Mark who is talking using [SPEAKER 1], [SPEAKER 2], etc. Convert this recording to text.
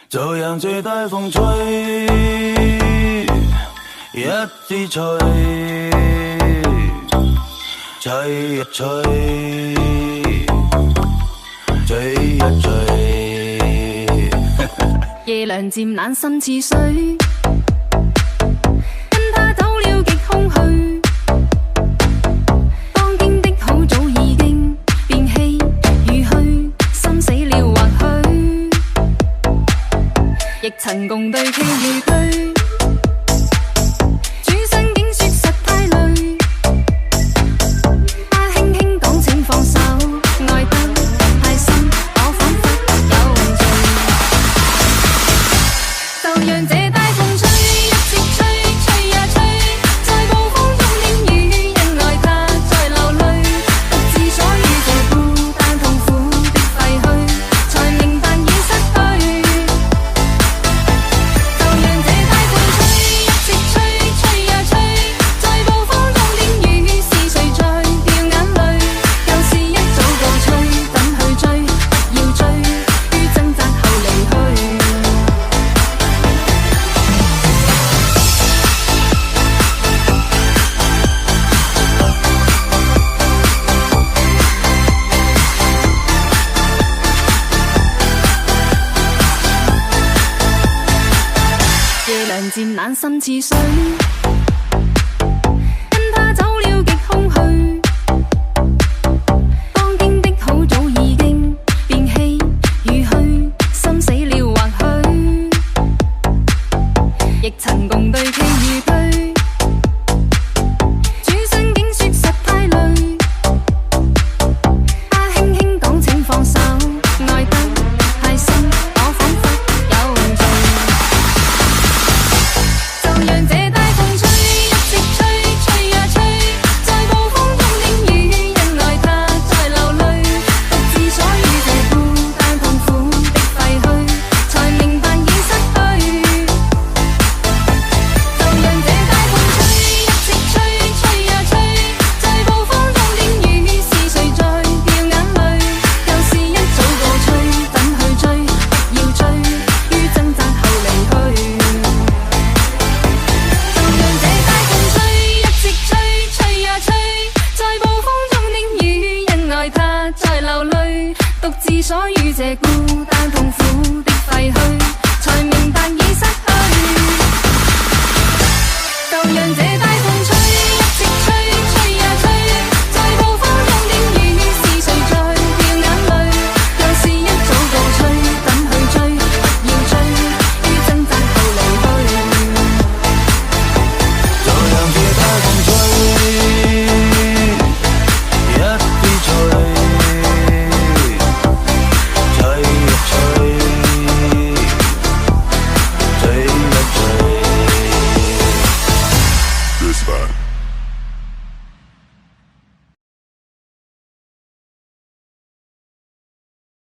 [SPEAKER 1] 就让這大風吹，一直吹，吹呀吹，吹呀吹。
[SPEAKER 2] 夜涼漸冷心似水，跟他走了極空虛。當經的好早已經變氣如虛，心死了或許，亦曾共對棋如對。轉身竟說實太累，他輕輕講請放手，愛得太深，我彷彿有罪。就讓這大風吹，一直吹，吹呀吹，在暴風中的雨，因愛他在流淚，獨自所遇這孤單痛苦的廢墟，才明白已失去。就讓這大風吹，一直吹，吹呀吹，在暴風中的雨，是誰在掉眼淚？舊事一早告吹，等去追，不要追，於掙扎後離去。夜涼漸冷心似水，跟他走了極空虛。當經的好早已經變氣如虛，心死了或許，亦曾共對棋如對。轉身竟說實太累，他輕輕講請放手，愛得太深，我彷彿有罪。就讓這大風吹，一直吹，吹呀吹，在暴風中的雨，因愛他在流淚，獨自所遇這孤單痛苦的廢墟，才明白已失去。就讓這大風吹，一直吹，吹呀吹，在暴風中的雨，是誰在掉眼淚？舊事一早告吹，等去追，不要追，於掙扎後離去。就讓這大風吹，一直吹，吹呀吹，在暴風中的雨，因愛他在流淚，獨自所遇這孤單痛苦的廢墟，才明白已失去。就讓這大風吹，一直吹，吹呀吹，在暴風中的雨，是誰在掉眼淚？舊事一早告吹，等去追，不要追，於掙扎後離去。
[SPEAKER 1] 就讓這大風吹，一直吹，吹呀吹，吹呀吹。